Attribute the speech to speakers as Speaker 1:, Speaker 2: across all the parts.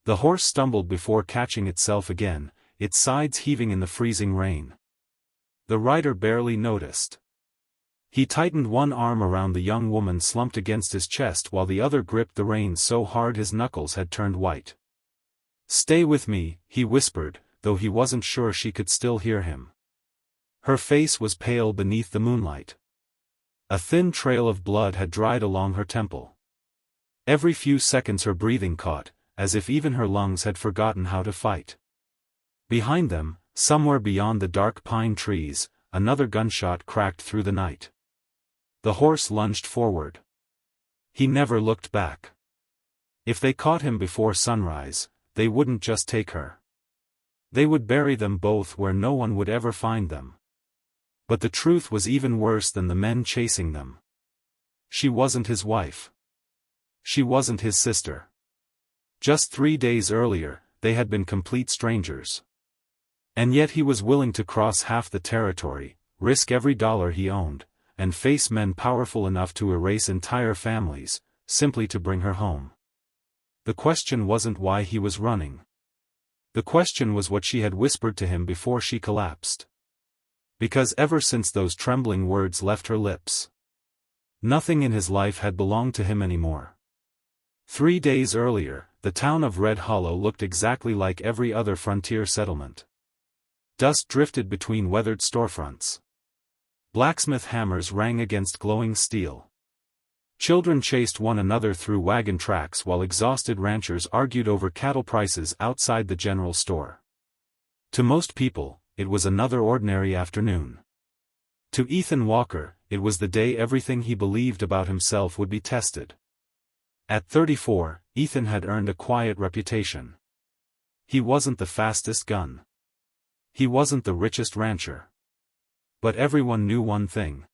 Speaker 1: The horse stumbled before catching itself again, its sides heaving in the freezing rain. The rider barely noticed. He tightened one arm around the young woman slumped against his chest while the other gripped the reins so hard his knuckles had turned white. "Stay with me," he whispered, though he wasn't sure she could still hear him. Her face was pale beneath the moonlight. A thin trail of blood had dried along her temple. Every few seconds her breathing caught, as if even her lungs had forgotten how to fight. Behind them, somewhere beyond the dark pine trees, another gunshot cracked through the night. The horse lunged forward. He never looked back. If they caught him before sunrise, they wouldn't just take her. They would bury them both where no one would ever find them. But the truth was even worse than the men chasing them. She wasn't his wife. She wasn't his sister. Just 3 days earlier, they had been complete strangers. And yet he was willing to cross half the territory, risk every dollar he owned, and face men powerful enough to erase entire families, simply to bring her home. The question wasn't why he was running. The question was what she had whispered to him before she collapsed. Because ever since those trembling words left her lips, nothing in his life had belonged to him anymore. 3 days earlier, the town of Red Hollow looked exactly like every other frontier settlement. Dust drifted between weathered storefronts. Blacksmith hammers rang against glowing steel. Children chased one another through wagon tracks while exhausted ranchers argued over cattle prices outside the general store. To most people, it was another ordinary afternoon. To Ethan Walker, it was the day everything he believed about himself would be tested. At 34, Ethan had earned a quiet reputation. He wasn't the fastest gun. He wasn't the richest rancher. But everyone knew one thing.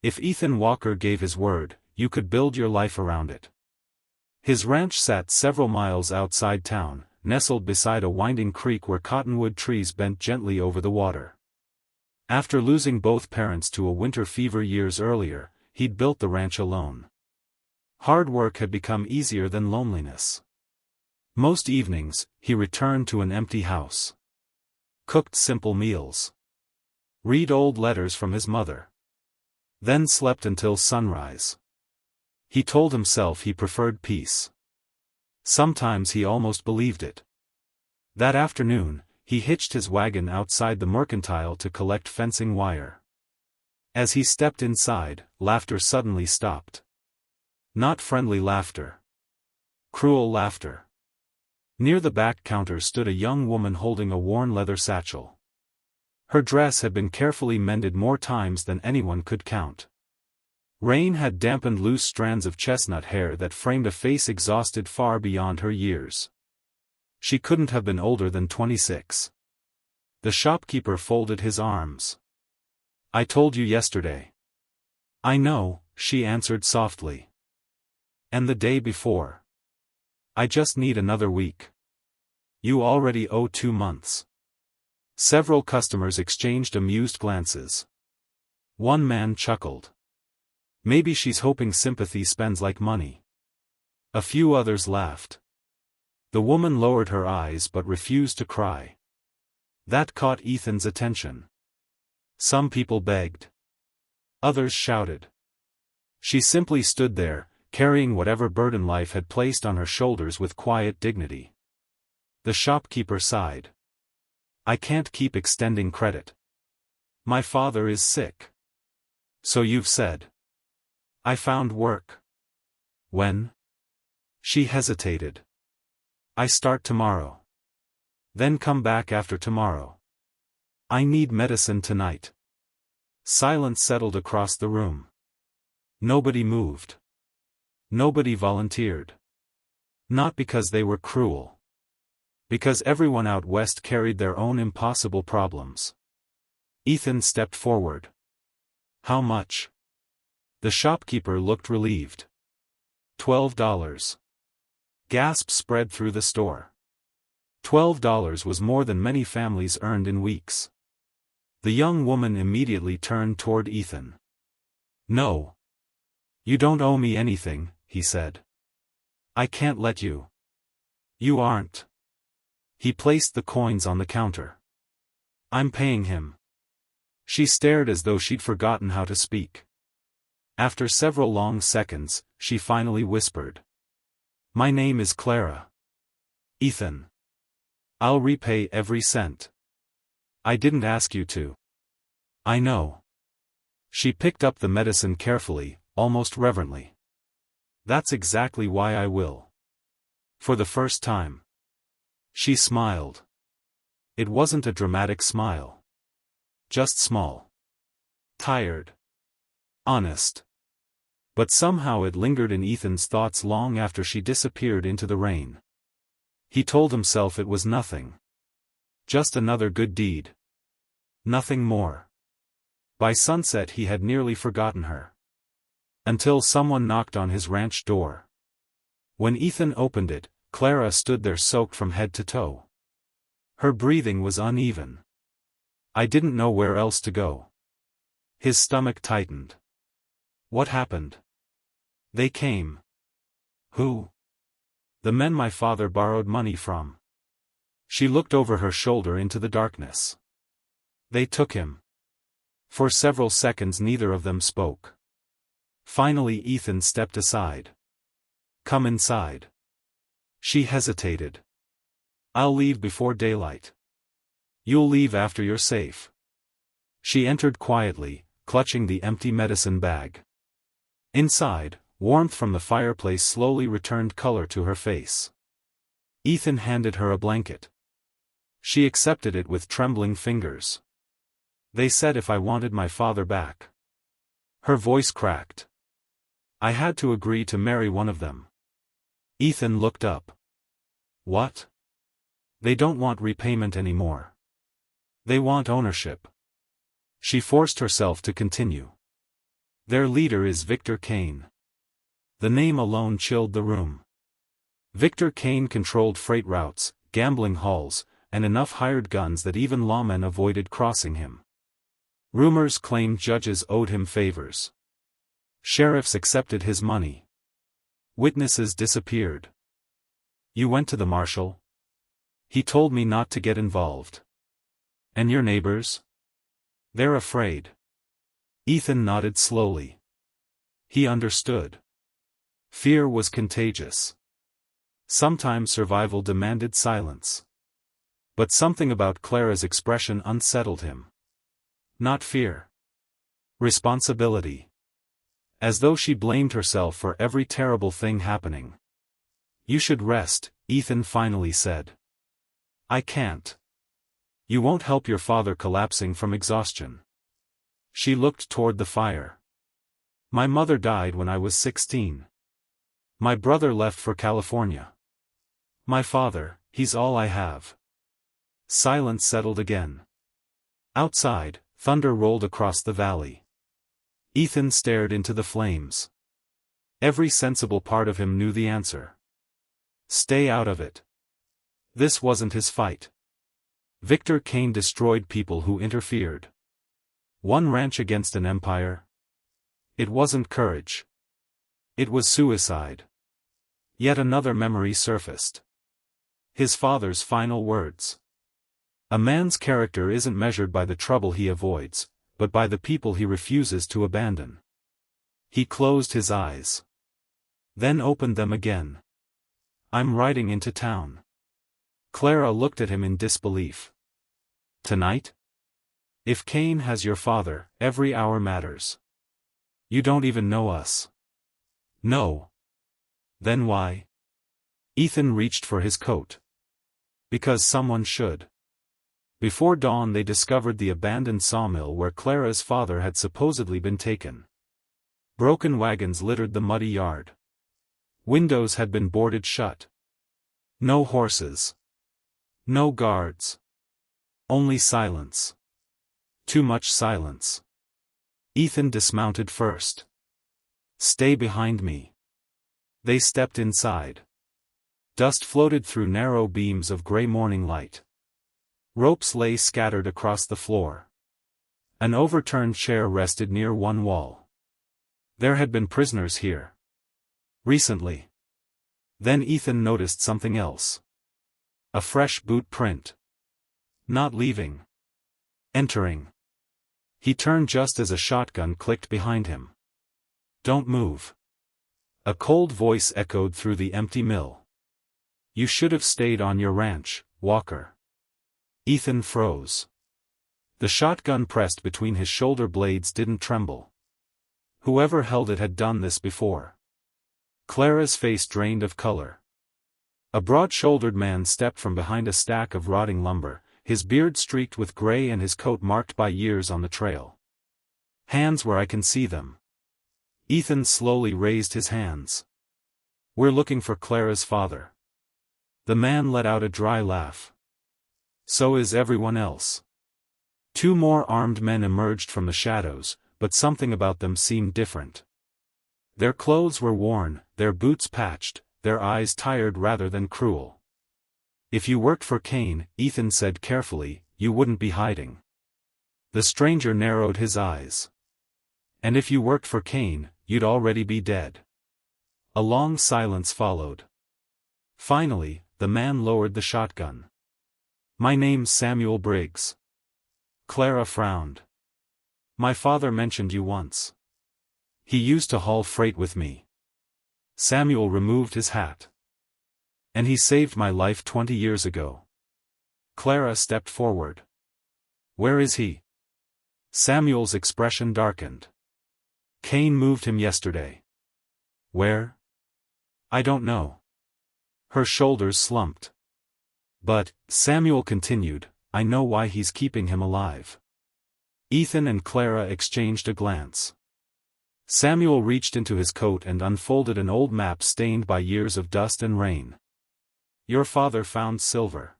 Speaker 1: If Ethan Walker gave his word, you could build your life around it. His ranch sat several miles outside town, nestled beside a winding creek where cottonwood trees bent gently over the water. After losing both parents to a winter fever years earlier, he'd built the ranch alone. Hard work had become easier than loneliness. Most evenings, he returned to an empty house. Cooked simple meals. Read old letters from his mother. Then slept until sunrise. He told himself he preferred peace. Sometimes he almost believed it. That afternoon, he hitched his wagon outside the mercantile to collect fencing wire. As he stepped inside, laughter suddenly stopped. Not friendly laughter. Cruel laughter. Near the back counter stood a young woman holding a worn leather satchel. Her dress had been carefully mended more times than anyone could count. Rain had dampened loose strands of chestnut hair that framed a face exhausted far beyond her years. She couldn't have been older than 26. The shopkeeper folded his arms. "I told you yesterday." "I know," she answered softly. "And the day before. I just need another week." "You already owe 2 months." Several customers exchanged amused glances. One man chuckled. "Maybe she's hoping sympathy spends like money." A few others laughed. The woman lowered her eyes but refused to cry. That caught Ethan's attention. Some people begged. Others shouted. She simply stood there, carrying whatever burden life had placed on her shoulders with quiet dignity. The shopkeeper sighed. "I can't keep extending credit. My father is sick." "So you've said." "I found work." "When?" She hesitated. "I start tomorrow." "Then come back after tomorrow." "I need medicine tonight." Silence settled across the room. Nobody moved. Nobody volunteered. Not because they were cruel. Because everyone out west carried their own impossible problems. Ethan stepped forward. "How much?" The shopkeeper looked relieved. $12. Gasps spread through the store. $12 was more than many families earned in weeks. The young woman immediately turned toward Ethan. "No. You don't owe me anything," he said. "I can't let you. You aren't. He placed the coins on the counter. I'm paying him. She stared as though she'd forgotten how to speak. After several long seconds, she finally whispered. My name is Clara. Ethan. I'll repay every cent. I didn't ask you to. I know. She picked up the medicine carefully, almost reverently. That's exactly why I will. For the first time. She smiled. It wasn't a dramatic smile. Just small. Tired. Honest. But somehow it lingered in Ethan's thoughts long after she disappeared into the rain. He told himself it was nothing. Just another good deed. Nothing more. By sunset he had nearly forgotten her. Until someone knocked on his ranch door. When Ethan opened it, Clara stood there soaked from head to toe. Her breathing was uneven. I didn't know where else to go. His stomach tightened. What happened? They came. Who? The men my father borrowed money from. She looked over her shoulder into the darkness. They took him. For several seconds neither of them spoke. Finally Ethan stepped aside. Come inside. She hesitated. I'll leave before daylight. You'll leave after you're safe. She entered quietly, clutching the empty medicine bag. Inside, warmth from the fireplace slowly returned color to her face. Ethan handed her a blanket. She accepted it with trembling fingers. They said if I wanted my father back. Her voice cracked. I had to agree to marry one of them. Ethan looked up. What? They don't want repayment anymore. They want ownership. She forced herself to continue. Their leader is Victor Kane. The name alone chilled the room. Victor Kane controlled freight routes, gambling halls, and enough hired guns that even lawmen avoided crossing him. Rumors claimed judges owed him favors. Sheriffs accepted his money. Witnesses disappeared. You went to the marshal? He told me not to get involved. And your neighbors? They're afraid. Ethan nodded slowly. He understood. Fear was contagious. Sometimes survival demanded silence. But something about Clara's expression unsettled him. Not fear. Responsibility. As though she blamed herself for every terrible thing happening. You should rest, Ethan finally said. I can't. You won't help your father collapsing from exhaustion. She looked toward the fire. My mother died when I was 16. My brother left for California. My father, he's all I have. Silence settled again. Outside, thunder rolled across the valley. Ethan stared into the flames. Every sensible part of him knew the answer. Stay out of it. This wasn't his fight. Victor Kane destroyed people who interfered. One ranch against an empire. It wasn't courage. It was suicide. Yet another memory surfaced. His father's final words. A man's character isn't measured by the trouble he avoids, but by the people he refuses to abandon. He closed his eyes. Then opened them again. I'm riding into town. Clara looked at him in disbelief. Tonight? If Kane has your father, every hour matters. You don't even know us. No. Then why? Ethan reached for his coat. Because someone should. Before dawn they discovered the abandoned sawmill where Clara's father had supposedly been taken. Broken wagons littered the muddy yard. Windows had been boarded shut. No horses. No guards. Only silence. Too much silence. Ethan dismounted first. Stay behind me. They stepped inside. Dust floated through narrow beams of gray morning light. Ropes lay scattered across the floor. An overturned chair rested near one wall. There had been prisoners here. Recently. Then Ethan noticed something else. A fresh boot print. Not leaving. Entering. He turned just as a shotgun clicked behind him. Don't move. A cold voice echoed through the empty mill. You should have stayed on your ranch, Walker. Ethan froze. The shotgun pressed between his shoulder blades didn't tremble. Whoever held it had done this before. Clara's face drained of color. A broad-shouldered man stepped from behind a stack of rotting lumber, his beard streaked with gray and his coat marked by years on the trail. Hands where I can see them. Ethan slowly raised his hands. We're looking for Clara's father. The man let out a dry laugh. So is everyone else. Two more armed men emerged from the shadows, but something about them seemed different. Their clothes were worn, their boots patched, their eyes tired rather than cruel. If you worked for Kane, Ethan said carefully, you wouldn't be hiding. The stranger narrowed his eyes. And if you worked for Kane, you'd already be dead. A long silence followed. Finally, the man lowered the shotgun. My name's Samuel Briggs. Clara frowned. My father mentioned you once. He used to haul freight with me. Samuel removed his hat. And he saved my life 20 years ago. Clara stepped forward. Where is he? Samuel's expression darkened. Kane moved him yesterday. Where? I don't know. Her shoulders slumped. But, Samuel continued, I know why he's keeping him alive. Ethan and Clara exchanged a glance. Samuel reached into his coat and unfolded an old map stained by years of dust and rain. Your father found silver.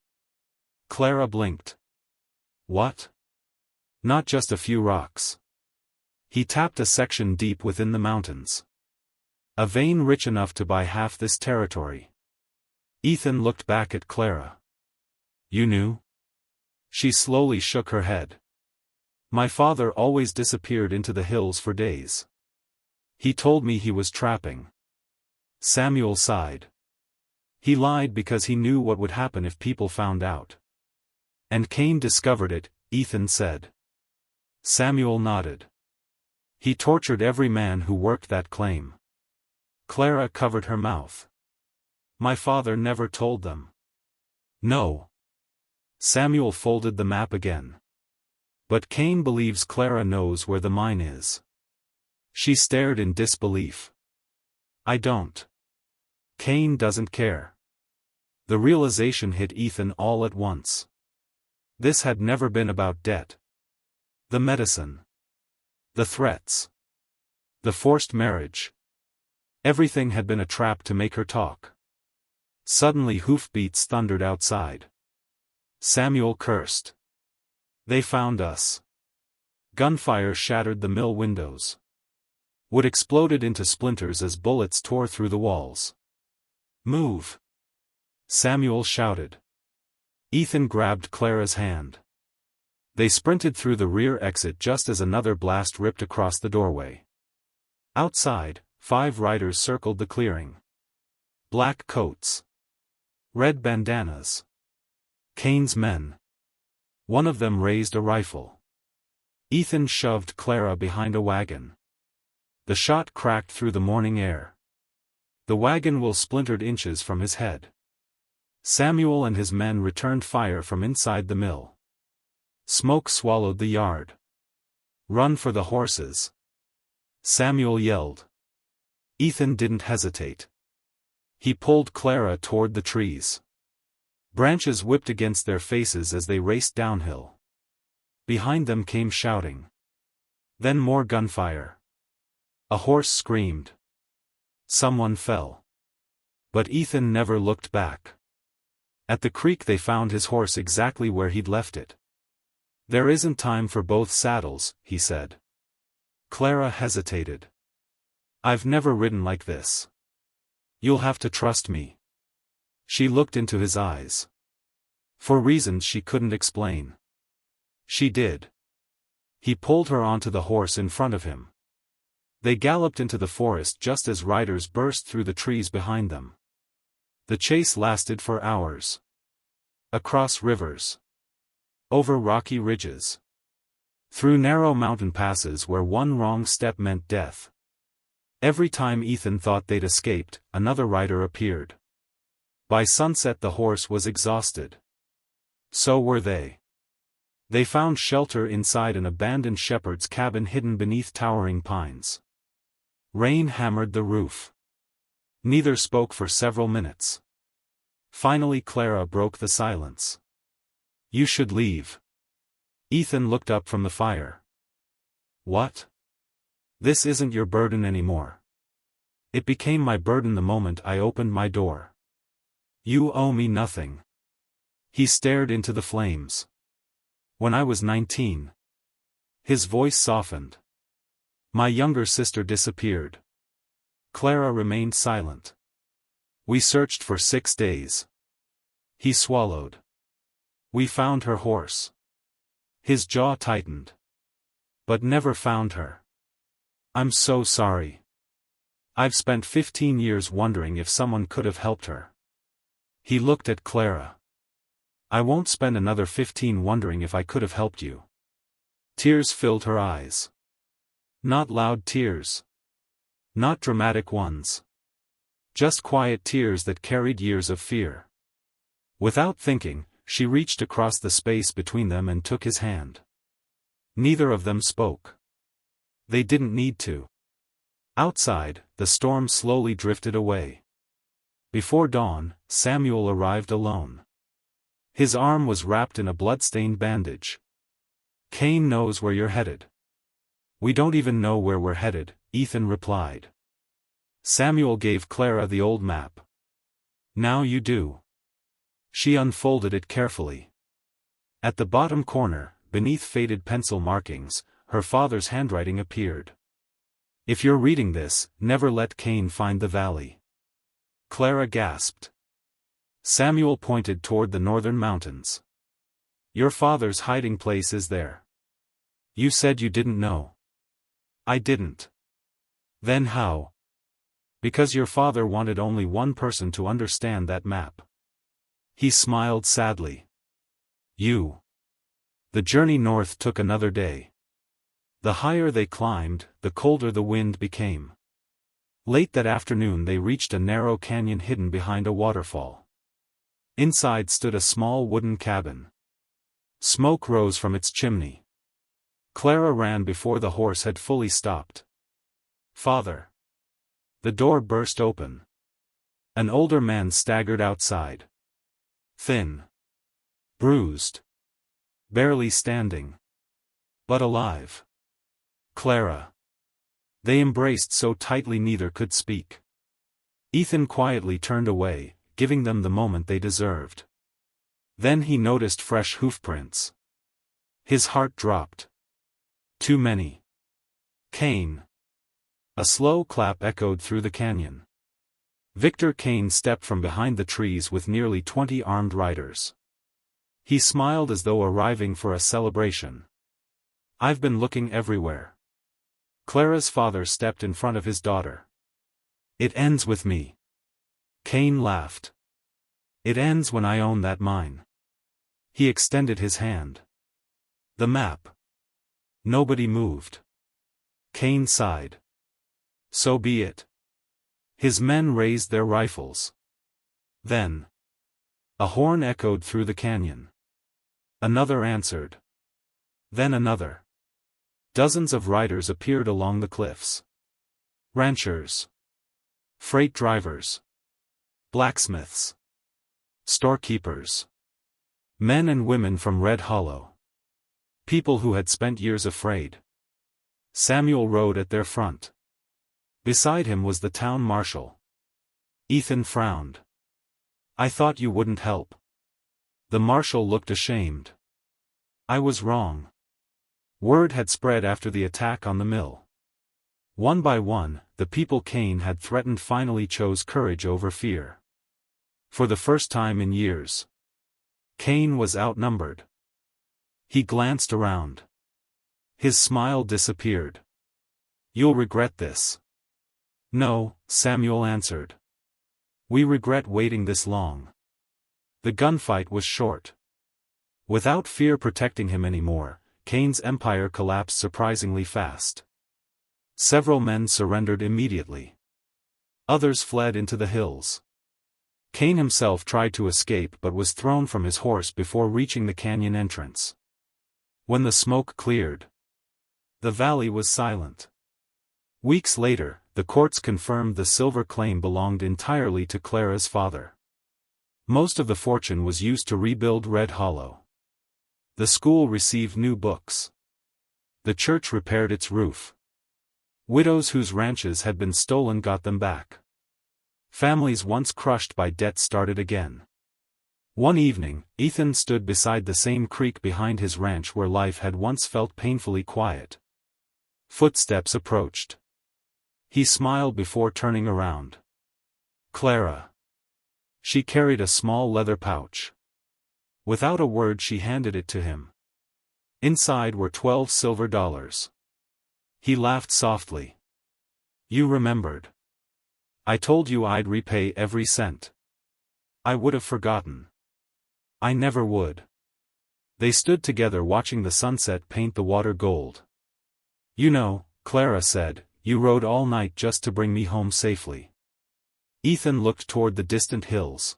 Speaker 1: Clara blinked. What? Not just a few rocks. He tapped a section deep within the mountains. A vein rich enough to buy half this territory. Ethan looked back at Clara. You knew? She slowly shook her head. My father always disappeared into the hills for days. He told me he was trapping. Samuel sighed. He lied because he knew what would happen if people found out. And Kane discovered it, Ethan said. Samuel nodded. He tortured every man who worked that claim. Clara covered her mouth. My father never told them. No. Samuel folded the map again. But Kane believes Clara knows where the mine is. She stared in disbelief. I don't. Kane doesn't care. The realization hit Ethan all at once. This had never been about debt. The medicine. The threats. The forced marriage. Everything had been a trap to make her talk. Suddenly hoofbeats thundered outside. Samuel cursed. They found us. Gunfire shattered the mill windows. Wood exploded into splinters as bullets tore through the walls. Move! Samuel shouted. Ethan grabbed Clara's hand. They sprinted through the rear exit just as another blast ripped across the doorway. Outside, 5 riders circled the clearing. Black coats. Red bandanas. Kane's men. One of them raised a rifle. Ethan shoved Clara behind a wagon. The shot cracked through the morning air. The wagon wheel splintered inches from his head. Samuel and his men returned fire from inside the mill. Smoke swallowed the yard. Run for the horses! Samuel yelled. Ethan didn't hesitate. He pulled Clara toward the trees. Branches whipped against their faces as they raced downhill. Behind them came shouting. Then more gunfire. A horse screamed. Someone fell. But Ethan never looked back. At the creek they found his horse exactly where he'd left it. There isn't time for both saddles, he said. Clara hesitated. I've never ridden like this. You'll have to trust me. She looked into his eyes. For reasons she couldn't explain. She did. He pulled her onto the horse in front of him. They galloped into the forest just as riders burst through the trees behind them. The chase lasted for hours. Across rivers. Over rocky ridges. Through narrow mountain passes where one wrong step meant death. Every time Ethan thought they'd escaped, another rider appeared. By sunset the horse was exhausted. So were they. They found shelter inside an abandoned shepherd's cabin hidden beneath towering pines. Rain hammered the roof. Neither spoke for several minutes. Finally Clara broke the silence. "You should leave." Ethan looked up from the fire. "What? This isn't your burden anymore." "It became my burden the moment I opened my door." "You owe me nothing." He stared into the flames. "When I was 19. His voice softened. "My younger sister disappeared." Clara remained silent. "We searched for 6 days." He swallowed. "We found her horse." His jaw tightened. "But never found her. I'm so sorry. I've spent 15 years wondering if someone could have helped her." He looked at Clara. "I won't spend another 15 wondering if I could have helped you." Tears filled her eyes. Not loud tears. Not dramatic ones. Just quiet tears that carried years of fear. Without thinking, she reached across the space between them and took his hand. Neither of them spoke. They didn't need to. Outside, the storm slowly drifted away. Before dawn, Samuel arrived alone. His arm was wrapped in a blood-stained bandage. "Cain knows where you're headed." "We don't even know where we're headed," Ethan replied. Samuel gave Clara the old map. "Now you do." She unfolded it carefully. At the bottom corner, beneath faded pencil markings, her father's handwriting appeared. "If you're reading this, never let Cain find the valley." Clara gasped. Samuel pointed toward the northern mountains. "Your father's hiding place is there." "You said you didn't know." "I didn't." "Then how?" "Because your father wanted only one person to understand that map." He smiled sadly. "You." The journey north took another day. The higher they climbed, the colder the wind became. Late that afternoon they reached a narrow canyon hidden behind a waterfall. Inside stood a small wooden cabin. Smoke rose from its chimney. Clara ran before the horse had fully stopped. "Father!" The door burst open. An older man staggered outside. Thin. Bruised. Barely standing. But alive. "Clara." They embraced so tightly neither could speak. Ethan quietly turned away, giving them the moment they deserved. Then he noticed fresh hoofprints. His heart dropped. Too many. "Cain." A slow clap echoed through the canyon. Victor Cain stepped from behind the trees with nearly 20 armed riders. He smiled as though arriving for a celebration. "I've been looking everywhere." Clara's father stepped in front of his daughter. "It ends with me." Cain laughed. "It ends when I own that mine." He extended his hand. "The map." Nobody moved. Cain sighed. "So be it." His men raised their rifles. Then. A horn echoed through the canyon. Another answered. Then another. Dozens of riders appeared along the cliffs. Ranchers. Freight drivers. Blacksmiths. Storekeepers. Men and women from Red Hollow. People who had spent years afraid. Samuel rode at their front. Beside him was the town marshal. Ethan frowned. "I thought you wouldn't help." The marshal looked ashamed. "I was wrong." Word had spread after the attack on the mill. One by one, the people Cain had threatened finally chose courage over fear. For the first time in years. Cain was outnumbered. He glanced around. His smile disappeared. "You'll regret this." "No," Samuel answered. "We regret waiting this long." The gunfight was short. Without fear protecting him anymore, Cain's empire collapsed surprisingly fast. Several men surrendered immediately. Others fled into the hills. Cain himself tried to escape but was thrown from his horse before reaching the canyon entrance. When the smoke cleared, the valley was silent. Weeks later, the courts confirmed the silver claim belonged entirely to Clara's father. Most of the fortune was used to rebuild Red Hollow. The school received new books. The church repaired its roof. Widows whose ranches had been stolen got them back. Families once crushed by debt started again. One evening, Ethan stood beside the same creek behind his ranch where life had once felt painfully quiet. Footsteps approached. He smiled before turning around. Clara. She carried a small leather pouch. Without a word she handed it to him. Inside were 12 silver dollars. He laughed softly. You remembered. I told you I'd repay every cent. I would have forgotten. I never would. They stood together watching the sunset paint the water gold. You know, Clara said, you rode all night just to bring me home safely. Ethan looked toward the distant hills.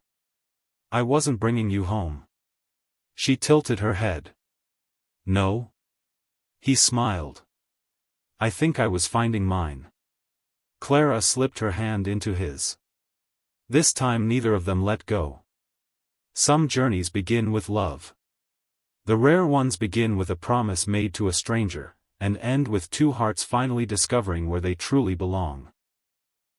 Speaker 1: I wasn't bringing you home. She tilted her head. No? He smiled. I think I was finding mine. Clara slipped her hand into his. This time neither of them let go. Some journeys begin with love. The rare ones begin with a promise made to a stranger, and end with two hearts finally discovering where they truly belong.